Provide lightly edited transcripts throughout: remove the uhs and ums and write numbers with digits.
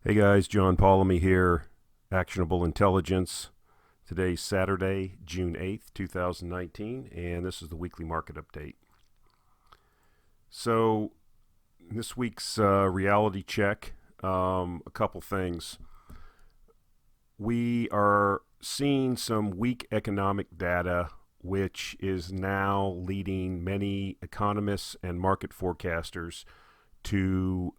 Hey guys, John Paulamy here, Actionable Intelligence. Today's Saturday, June 8th, 2019, and this is the weekly market update. So, this week's reality check, a couple things. We are seeing some weak economic data, which is now leading many economists and market forecasters to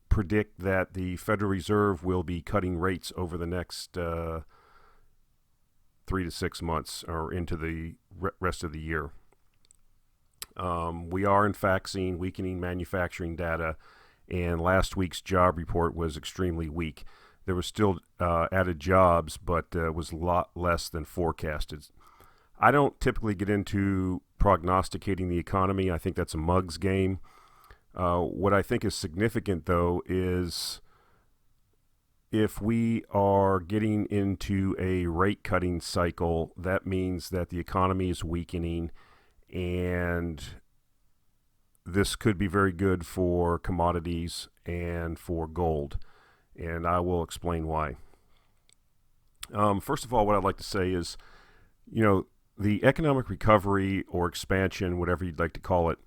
predict that the Federal Reserve will be cutting rates over the next 3 to 6 months or into the rest of the year. We are, in fact, seeing weakening manufacturing data, and last week's job report was extremely weak. There was still added jobs, but was a lot less than forecasted. I don't typically get into prognosticating the economy. I think that's a mug's game. What I think is significant, though, is if we are getting into a rate cutting cycle, that means that the economy is weakening, and this could be very good for commodities and for gold. And I will explain why. First of all, what I'd like to say is, the economic recovery or expansion, whatever you'd like to call it,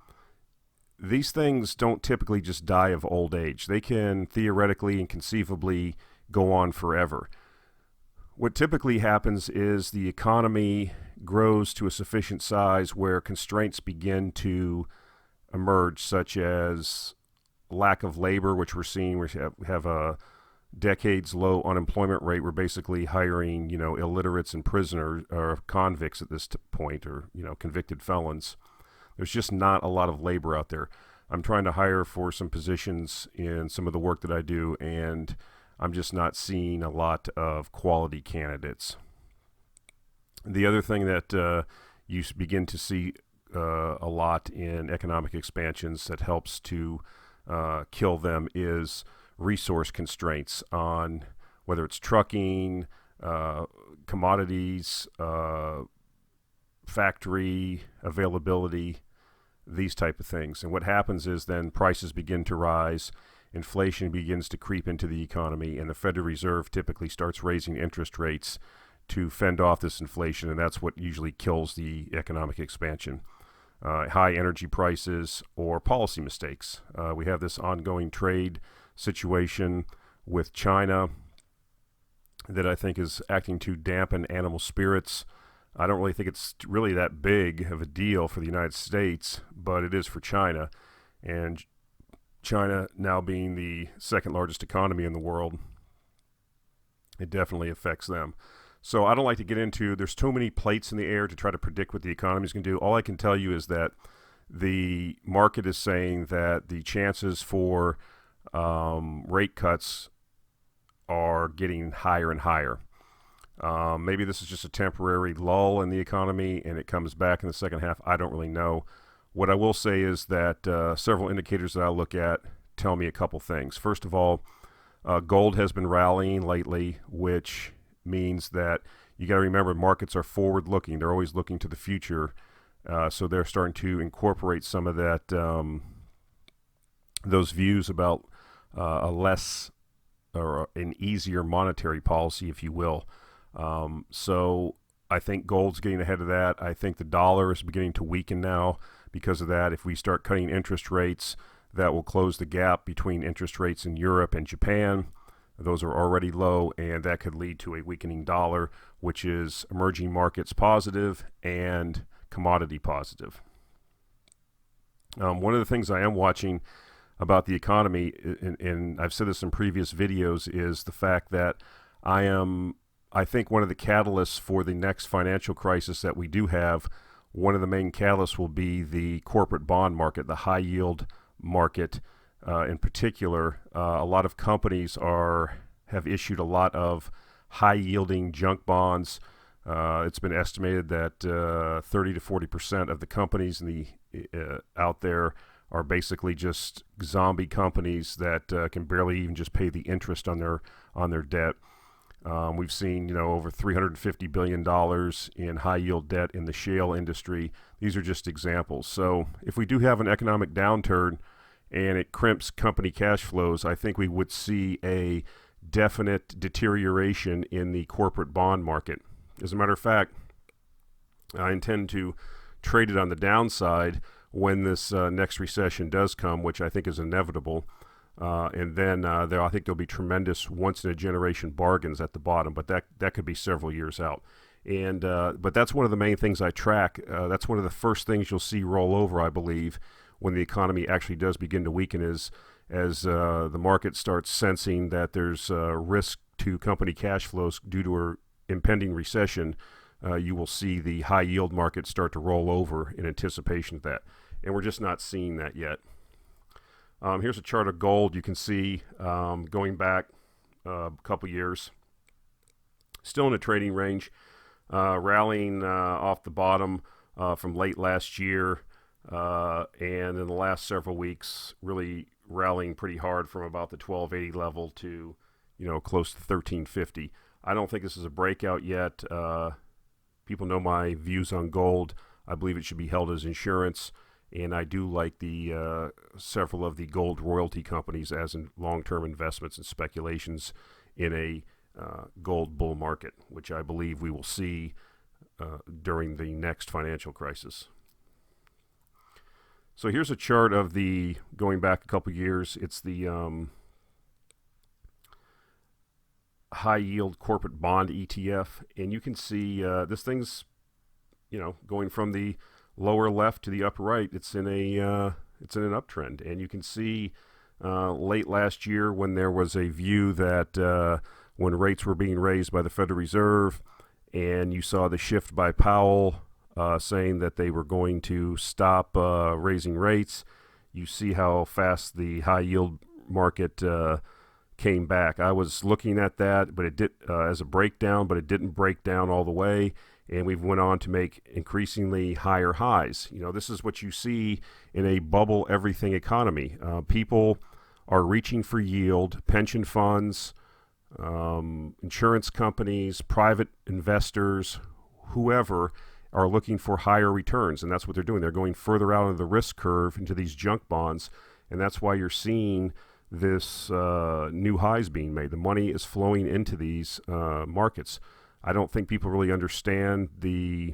these things don't typically just die of old age. They can theoretically and conceivably go on forever. What typically happens is the economy grows to a sufficient size where constraints begin to emerge, such as lack of labor, which we're seeing. We have a decades low unemployment rate. We're basically hiring, illiterates and prisoners or convicts at this point, or, convicted felons. There's just not a lot of labor out there. I'm trying to hire for some positions in some of the work that I do, and I'm just not seeing a lot of quality candidates. The other thing that you begin to see a lot in economic expansions that helps to kill them is resource constraints on whether it's trucking, commodities, factory availability, these type of things. And what happens is then prices begin to rise, inflation begins to creep into the economy, and the Federal Reserve typically starts raising interest rates to fend off this inflation, and that's what usually kills the economic expansion. High energy prices or policy mistakes. We have this ongoing trade situation with China that I think is acting to dampen animal spirits. I don't really think it's really that big of a deal for the United States, but it is for China. And China now being the second largest economy in the world, it definitely affects them. So I don't like to get into, there's too many plates in the air to try to predict what the economy is going to do. All I can tell you is that the market is saying that the chances for rate cuts are getting higher and higher. Maybe this is just a temporary lull in the economy and it comes back in the second half. I don't really know. What I will say is that several indicators that I look at tell me a couple things. First of all, gold has been rallying lately, which means that you got to remember markets are forward looking. They're always looking to the future. So they're starting to incorporate some of that, those views about a less or an easier monetary policy, if you will. So I think gold's getting ahead of that. I think the dollar is beginning to weaken now because of that. If we start cutting interest rates, that will close the gap between interest rates in Europe and Japan. Those are already low, and that could lead to a weakening dollar, which is emerging markets positive and commodity positive. One of the things I am watching about the economy, and I've said this in previous videos, is the fact that I think one of the catalysts for the next financial crisis that we do have, one of the main catalysts will be the corporate bond market, the high yield market in particular. A lot of companies have issued a lot of high yielding junk bonds. It's been estimated that 30 to 40% of the companies out there are basically just zombie companies that can barely even just pay the interest on their debt. We've seen, over $350 billion in high yield debt in the shale industry. These are just examples. So if we do have an economic downturn and it crimps company cash flows, I think we would see a definite deterioration in the corporate bond market. As a matter of fact, I intend to trade it on the downside when this next recession does come, which I think is inevitable. And then I think there'll be tremendous once-in-a-generation bargains at the bottom, but that could be several years out. And but that's one of the main things I track. That's one of the first things you'll see roll over, I believe, when the economy actually does begin to weaken, is as the market starts sensing that there's risk to company cash flows due to an impending recession. You will see the high yield market start to roll over in anticipation of that. And we're just not seeing that yet. Here's a chart of gold. You can see going back a couple years, still in a trading range, rallying off the bottom from late last year, and in the last several weeks, really rallying pretty hard from about the 1280 level to, close to 1350. I don't think this is a breakout yet. People know my views on gold. I believe it should be held as insurance, and I do like the several of the gold royalty companies as in long-term investments and speculations in a gold bull market, which I believe we will see during the next financial crisis. So here's a chart of the, going back a couple years, it's the high yield corporate bond ETF, and you can see this thing's, going from the lower left to the upper right. It's in an uptrend, and you can see late last year when there was a view that when rates were being raised by the Federal Reserve, and you saw the shift by Powell saying that they were going to stop raising rates. You see how fast the high yield market came back. I was looking at that, but it did as a breakdown, but it didn't break down all the way, and we've went on to make increasingly higher highs. This is what you see in a bubble everything economy. People are reaching for yield. Pension funds, insurance companies, private investors, whoever, are looking for higher returns, and that's what they're doing. They're going further out of the risk curve into these junk bonds, and that's why you're seeing this new highs being made. The money is flowing into these markets. I don't think people really understand the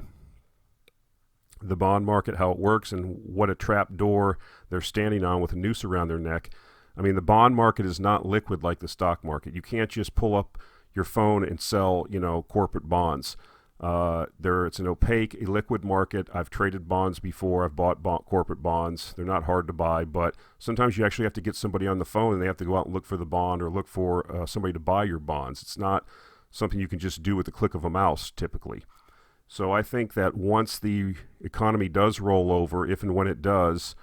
bond market, how it works, and what a trap door they're standing on with a noose around their neck. I mean, the bond market is not liquid like the stock market. You can't just pull up your phone and sell, corporate bonds. It's an opaque, illiquid market. I've traded bonds before. I've bought corporate bonds. They're not hard to buy, but sometimes you actually have to get somebody on the phone and they have to go out and look for the bond or look for somebody to buy your bonds. It's not something you can just do with the click of a mouse typically. So I think that once the economy does roll over, if and when it does,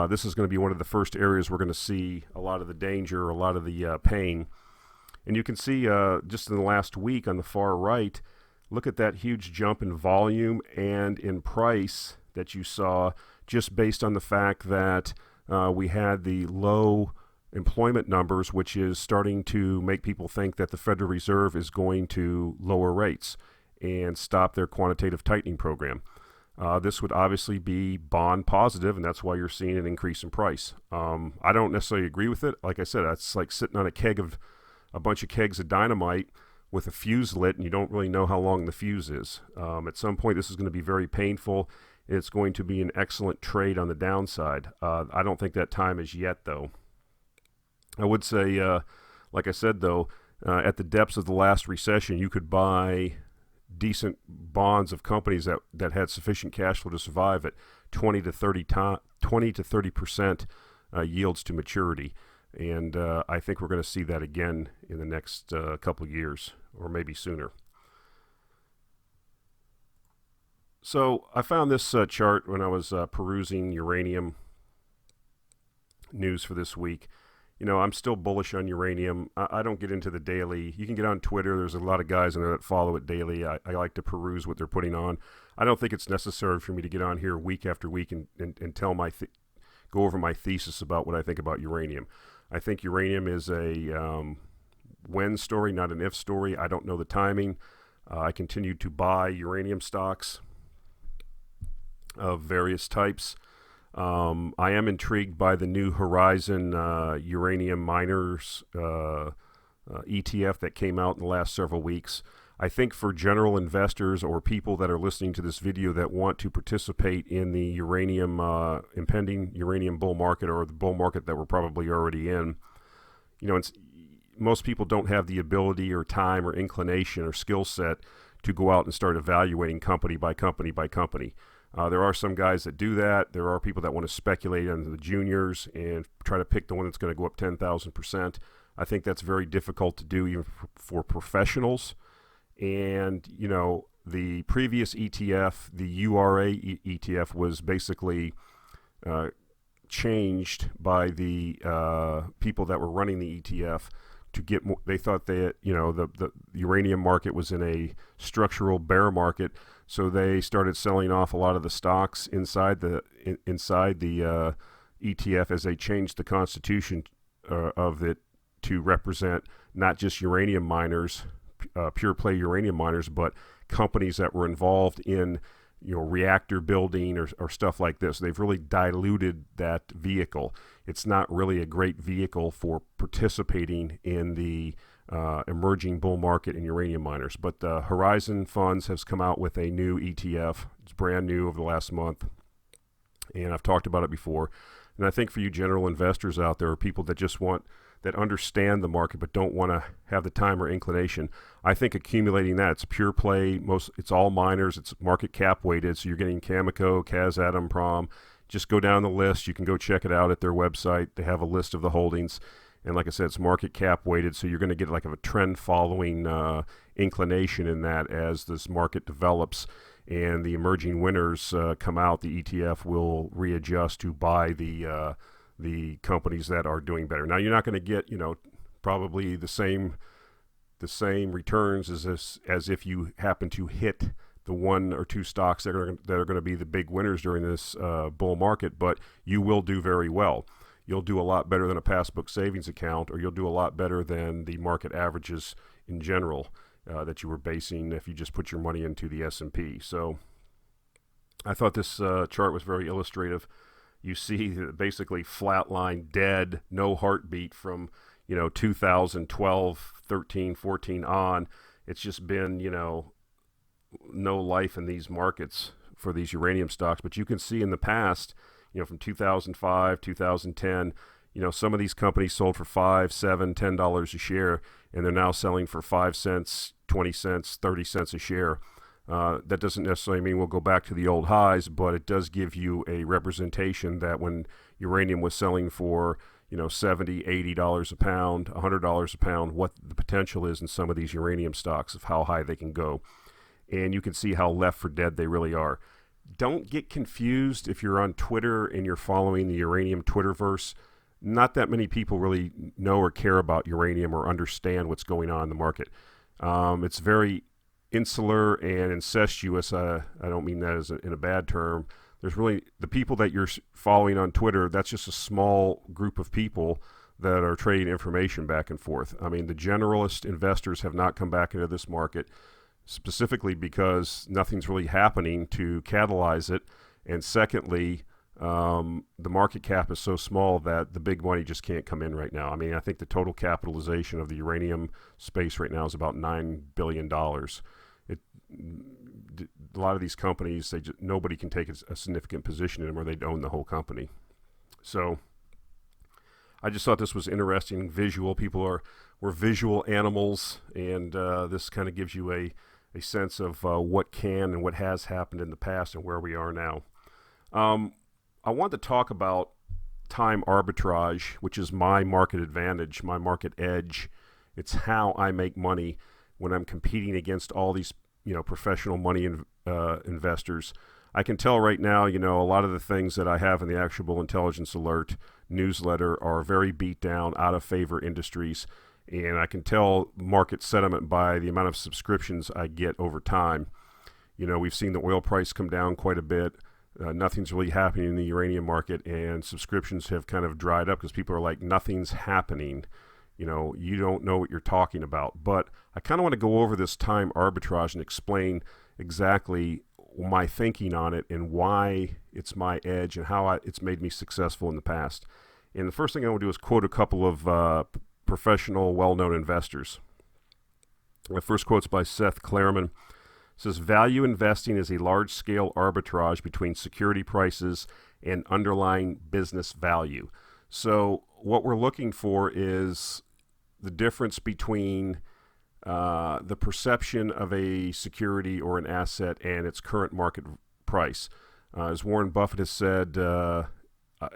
this is going to be one of the first areas we're going to see a lot of the danger, a lot of the pain. And you can see just in the last week on the far right, look at that huge jump in volume and in price that you saw just based on the fact that we had the low employment numbers, which is starting to make people think that the Federal Reserve is going to lower rates and stop their quantitative tightening program. This would obviously be bond positive, and that's why you're seeing an increase in price. I don't necessarily agree with it. Like I said, that's like sitting on a bunch of kegs of dynamite with a fuse lit, and you don't really know how long the fuse is. At some point, this is going to be very painful. It's going to be an excellent trade on the downside. I don't think that time is yet, though. I would say, like I said, though, at the depths of the last recession, you could buy decent bonds of companies that had sufficient cash flow to survive at 20 to 30% yields to maturity. And I think we're going to see that again in the next couple of years, or maybe sooner. So I found this chart when I was perusing uranium news for this week. I'm still bullish on uranium. I don't get into the daily. You can get on Twitter. There's a lot of guys in there that follow it daily. I like to peruse what they're putting on. I don't think it's necessary for me to get on here week after week and tell go over my thesis about what I think about uranium. I think uranium is a when story, not an if story. I don't know the timing. I continue to buy uranium stocks of various types. I am intrigued by the new Horizon uranium miners ETF that came out in the last several weeks. I think for general investors or people that are listening to this video that want to participate in the uranium impending uranium bull market, or the bull market that we're probably already in, most people don't have the ability or time or inclination or skill set to go out and start evaluating company by company by company. There are some guys that do that. There are people that want to speculate on the juniors and try to pick the one that's going to go up 10,000%. I think that's very difficult to do even for professionals. And, the previous ETF, the URA ETF, was basically changed by the people that were running the ETF to get more. They thought that, the uranium market was in a structural bear market, so they started selling off a lot of the stocks inside the ETF as they changed the constitution of it to represent not just uranium miners, pure play uranium miners, but companies that were involved in reactor building or stuff like this. They've really diluted that vehicle. It's not really a great vehicle for participating in the emerging bull market in uranium miners. But Horizon Funds has come out with a new ETF. It's brand new over the last month, and I've talked about it before. And I think for you general investors out there, or people that understand the market but don't want to have the time or inclination, I think accumulating that, it's pure play, it's all miners, it's market cap weighted, so you're getting Cameco, Kazatomprom. Just go down the list. You can go check it out at their website. They have a list of the holdings, and like I said, it's market cap weighted, so you're going to get like a trend following inclination in that as this market develops and the emerging winners come out. The ETF will readjust to buy the companies that are doing better. Now, you're not going to get, probably the same returns as if you happen to hit the one or two stocks that are going to be the big winners during this bull market, but you will do very well. You'll do a lot better than a passbook savings account, or you'll do a lot better than the market averages in general that you were basing if you just put your money into the S&P. So I thought this chart was very illustrative. You see basically flatline, dead, no heartbeat from 2012, 13, 14 on. It's just been no life in these markets for these uranium stocks. But you can see in the past, from 2005, 2010, some of these companies sold for $5, $7, $10 a share, and they're now selling for 5 cents, 20 cents, 30 cents a share. That doesn't necessarily mean we'll go back to the old highs, but it does give you a representation that when uranium was selling for $70, $80 a pound, $100 a pound, what the potential is in some of these uranium stocks of how high they can go. And you can see how left for dead they really are. Don't get confused if you're on Twitter and you're following the uranium Twitterverse. Not that many people really know or care about uranium or understand what's going on in the market. It's very insular and incestuous. I don't mean that in a bad term. There's really the people that you're following on Twitter, that's just a small group of people that are trading information back and forth. I mean, the generalist investors have not come back into this market, specifically because nothing's really happening to catalyze it. And secondly, the market cap is so small that the big money just can't come in right now. I mean, I think the total capitalization of the uranium space right now is about $9 billion. A lot of these companies, nobody can take a significant position in them, or they'd own the whole company. So I just thought this was interesting, visual. We're visual animals, and this kind of gives you a sense of what can and what has happened in the past and where we are now. I want to talk about time arbitrage, which is my market advantage, my market edge. It's how I make money when I'm competing against all these professional money investors. I can tell right now, a lot of the things that I have in the Actionable Intelligence Alert newsletter are very beat down, out of favor industries. And I can tell market sentiment by the amount of subscriptions I get over time. We've seen the oil price come down quite a bit. Nothing's really happening in the uranium market, and subscriptions have kind of dried up because people are like, nothing's happening. You don't know what you're talking about. But I kind of want to go over this time arbitrage and explain exactly my thinking on it and why it's my edge and how it's made me successful in the past. And the first thing I want to do is quote a couple of professional, well-known investors. The first quote's by Seth Klarman. It says, value investing is a large-scale arbitrage between security prices and underlying business value. So what we're looking for is the difference between the perception of a security or an asset and its current market price. As Warren Buffett has said,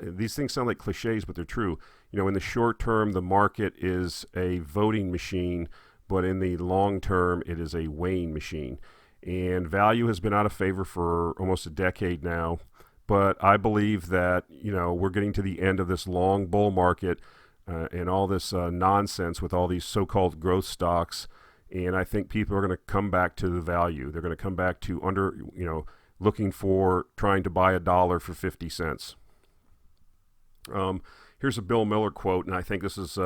these things sound like cliches, but they're true. In the short term, the market is a voting machine, but in the long term, it is a weighing machine. And value has been out of favor for almost a decade now. But I believe that, we're getting to the end of this long bull market and all this nonsense with all these so-called growth stocks. And I think people are going to come back to the value. They're going to come back to looking for trying to buy $1 for 50 cents. Here's a Bill Miller quote, and I think this is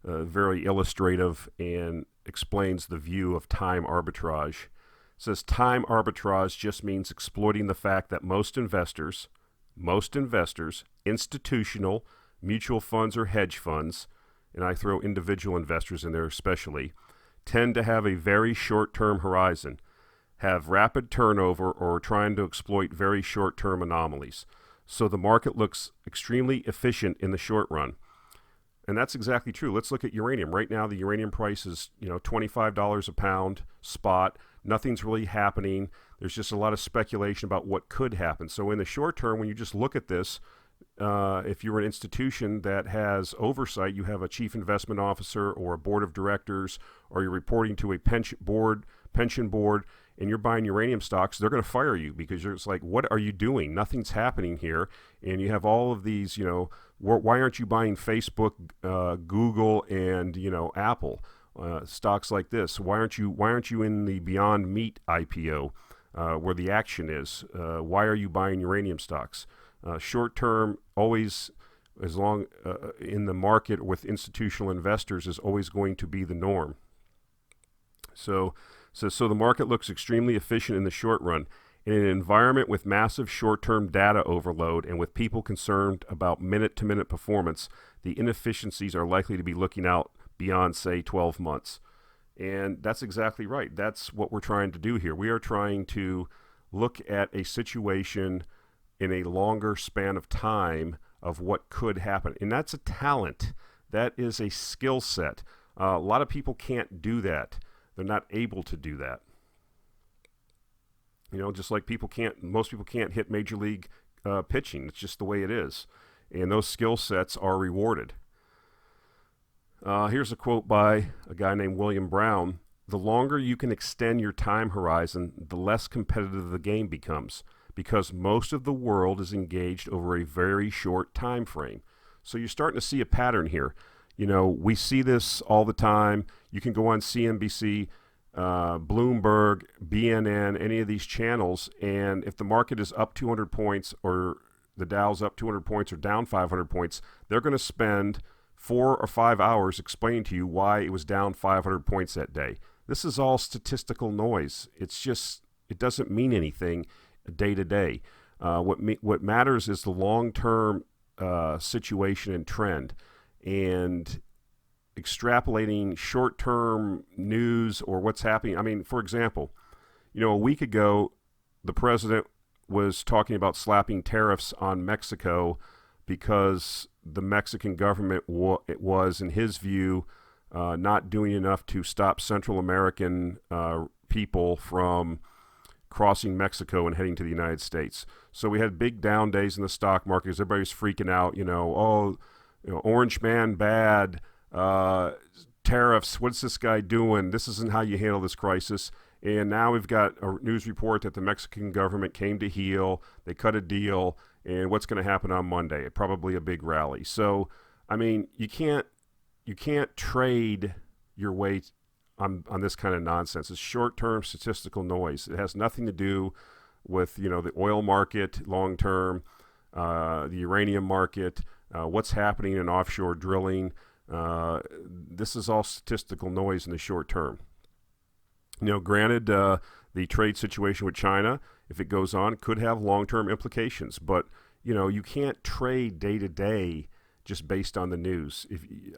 very illustrative and explains the view of time arbitrage. It says, time arbitrage just means exploiting the fact that most investors, institutional, mutual funds or hedge funds, and I throw individual investors in there especially, tend to have a very short-term horizon, have rapid turnover, or are trying to exploit very short-term anomalies. So the market looks extremely efficient in the short run. And that's exactly true. Let's look at uranium. Right now, the uranium price is, $25 a pound spot. Nothing's really happening. There's just a lot of speculation about what could happen. So in the short term, when you just look at this, if you're an institution that has oversight, you have a chief investment officer or a board of directors, or you're reporting to a pension board, and you're buying uranium stocks, they're going to fire you because you're just like, what are you doing? Nothing's happening here. And you have all of these, why aren't you buying Facebook, Google, and, Apple, stocks like this? Why aren't you in the Beyond Meat IPO, where the action is? Why are you buying uranium stocks? Short term, always, as long in the market with institutional investors, is always going to be the norm. So the market looks extremely efficient in the short run. In an environment with massive short-term data overload and with people concerned about minute-to-minute performance, the inefficiencies are likely to be looking out beyond, say, 12 months. And that's exactly right. That's what we're trying to do here. We are trying to look at a situation in a longer span of time of what could happen. And that's a talent. That is a skill set. A lot of people can't do that. They're not able to do that. Just like most people can't hit major league pitching. It's just the way it is. And those skill sets are rewarded. Here's a quote by a guy named William Brown. The longer you can extend your time horizon, the less competitive the game becomes, because most of the world is engaged over a very short time frame. So you're starting to see a pattern here. We see this all the time. You can go on CNBC, Bloomberg, BNN, any of these channels, and if the market is up 200 points or the Dow's up 200 points or down 500 points, they're going to spend 4 or 5 hours explaining to you why it was down 500 points that day. This is all statistical noise. It doesn't mean anything day to day. What matters is the long-term situation and trend, and extrapolating short-term news or what's happening. I mean, for example, a week ago, the president was talking about slapping tariffs on Mexico because the Mexican government was, in his view, not doing enough to stop Central American people from crossing Mexico and heading to the United States. So we had big down days in the stock market because everybody's freaking out, orange man bad, tariffs, what's this guy doing? This isn't how you handle this crisis. And now we've got a news report that the Mexican government came to heel, they cut a deal, and what's going to happen on Monday? Probably a big rally. So, I mean, you can't trade your way on this kind of nonsense. It's short-term statistical noise. It has nothing to do with, the oil market long-term, the uranium market, what's happening in offshore drilling. This is all statistical noise in the short term. Granted, The trade situation with China, if it goes on, could have long-term implications. But, you can't trade day to day just based on the news.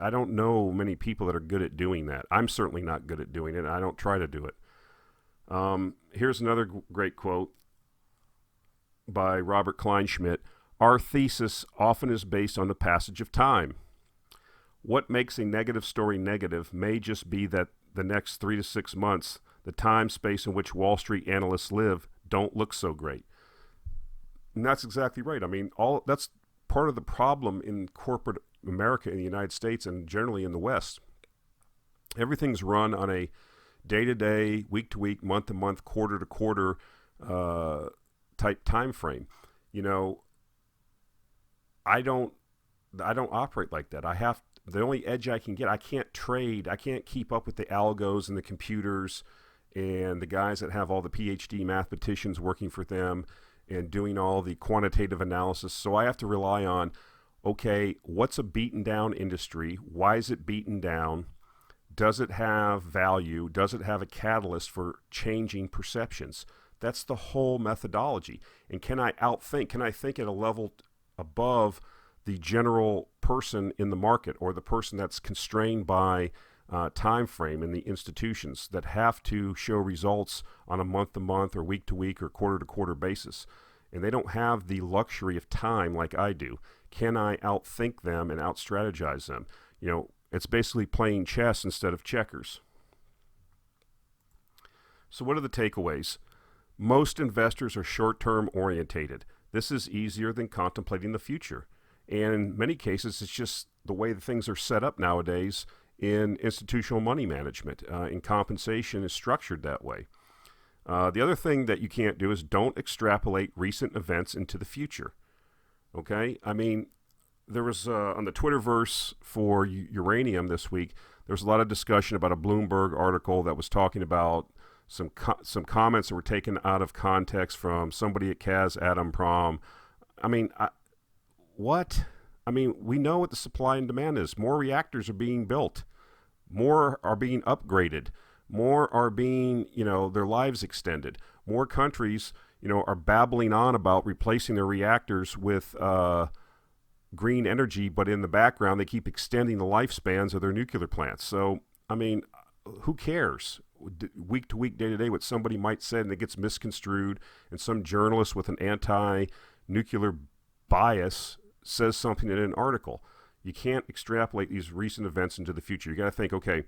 I don't know many people that are good at doing that. I'm certainly not good at doing it. I don't try to do it. Here's another great quote by Robert Kleinschmidt. Our thesis often is based on the passage of time. What makes a negative story negative may just be that the next 3 to 6 months, the time space in which Wall Street analysts live, don't look so great. And that's exactly right. I mean, that's part of the problem in corporate America in the United States and generally in the West. Everything's run on a day-to-day, week-to-week, month-to-month, quarter-to-quarter type time frame. I don't operate like that. The only edge I can get, I can't trade. I can't keep up with the algos and the computers and the guys that have all the PhD mathematicians working for them and doing all the quantitative analysis. So I have to rely on, okay, what's a beaten down industry? Why is it beaten down? Does it have value? Does it have a catalyst for changing perceptions? That's the whole methodology. And can I think at a level above the general person in the market or the person that's constrained by time frame in the institutions that have to show results on a month-to-month or week-to-week or quarter-to-quarter basis? And they don't have the luxury of time like I do. Can I outthink them and out-strategize them? It's basically playing chess instead of checkers. So what are the takeaways? Most investors are short-term orientated. This is easier than contemplating the future. And in many cases, it's just the way the things are set up nowadays in institutional money management. And compensation is structured that way. The other thing that you can't do is don't extrapolate recent events into the future. Okay? I mean, there was on the Twitterverse for uranium this week, there was a lot of discussion about a Bloomberg article that was talking about some comments that were taken out of context from somebody at Kazatomprom. I mean, what? I mean, we know what the supply and demand is. More reactors are being built. More are being upgraded. More are being, their lives extended. More countries, are babbling on about replacing their reactors with green energy, but in the background, they keep extending the lifespans of their nuclear plants. So, I mean, who cares? Week to week, day to day, what somebody might say, and it gets misconstrued, and some journalist with an anti-nuclear bias says something in an article. You can't extrapolate these recent events into the future. You got to think, okay,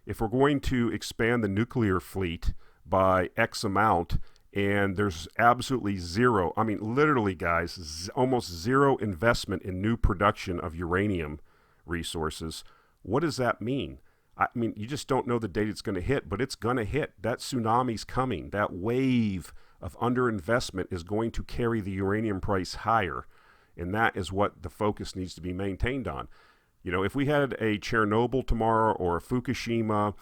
if we're going to expand the nuclear fleet by X amount, and there's absolutely zero, I mean, literally, guys, almost zero investment in new production of uranium resources, what does that mean? I mean, you just don't know the date it's going to hit, but it's going to hit. That tsunami's coming. That wave of underinvestment is going to carry the uranium price higher, and that is what the focus needs to be maintained on. If we had a Chernobyl tomorrow or a Fukushima,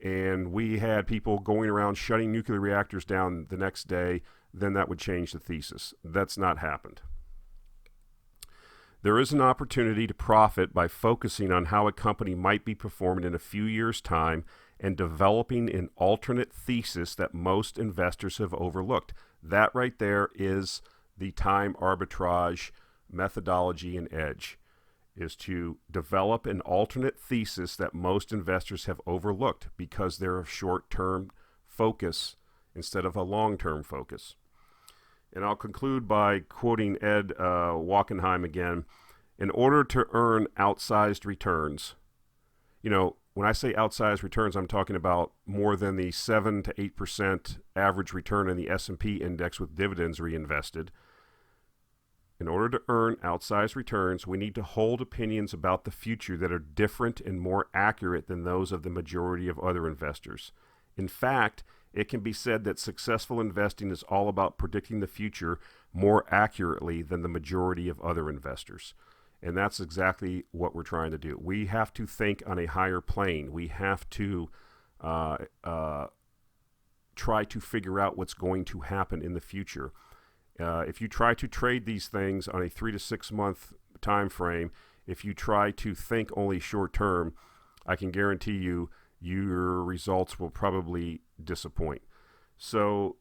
and we had people going around shutting nuclear reactors down the next day, then that would change the thesis. That's not happened. There is an opportunity to profit by focusing on how a company might be performing in a few years' time and developing an alternate thesis that most investors have overlooked. That right there is the time arbitrage methodology and edge, is to develop an alternate thesis that most investors have overlooked because they're a short-term focus instead of a long-term focus. And I'll conclude by quoting Ed Wachenheim again. In order to earn outsized returns, when I say outsized returns, I'm talking about more than the 7 to 8% average return in the S&P index with dividends reinvested. In order to earn outsized returns, we need to hold opinions about the future that are different and more accurate than those of the majority of other investors. In fact, it can be said that successful investing is all about predicting the future more accurately than the majority of other investors. And that's exactly what we're trying to do. We have to think on a higher plane. We have to try to figure out what's going to happen in the future. If you try to trade these things on a 3 to 6 month time frame, if you try to think only short term, I can guarantee you your results will probably disappoint. So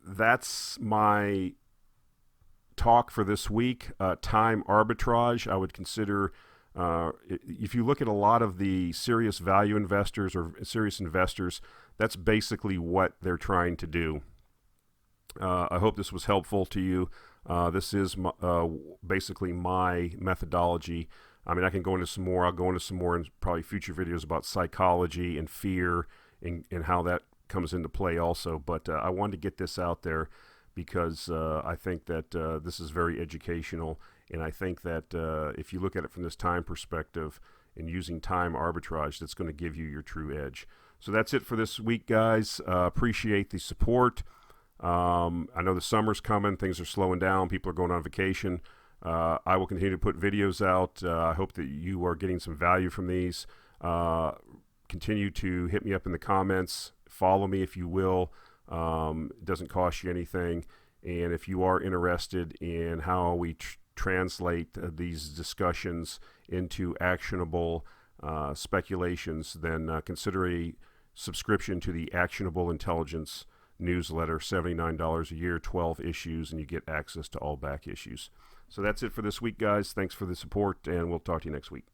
that's my talk for this week. Time arbitrage, I would consider, if you look at a lot of the serious value investors or serious investors, that's basically what they're trying to do. I hope this was helpful to you. This is basically my methodology. I mean, I can go into some more. I'll go into some more in probably future videos about psychology and fear and how that comes into play also. But I wanted to get this out there because I think that this is very educational. And I think that if you look at it from this time perspective and using time arbitrage, that's going to give you your true edge. So that's it for this week, guys. Appreciate the support. I know the summer's coming. Things are slowing down. People are going on vacation. I will continue to put videos out. I hope that you are getting some value from these. Continue to hit me up in the comments. Follow me if you will. It doesn't cost you anything. And if you are interested in how we translate these discussions into actionable speculations, then consider a subscription to the Actionable Intelligence newsletter, $79 a year, 12 issues, and you get access to all back issues. So that's it for this week, guys. Thanks for the support, and we'll talk to you next week.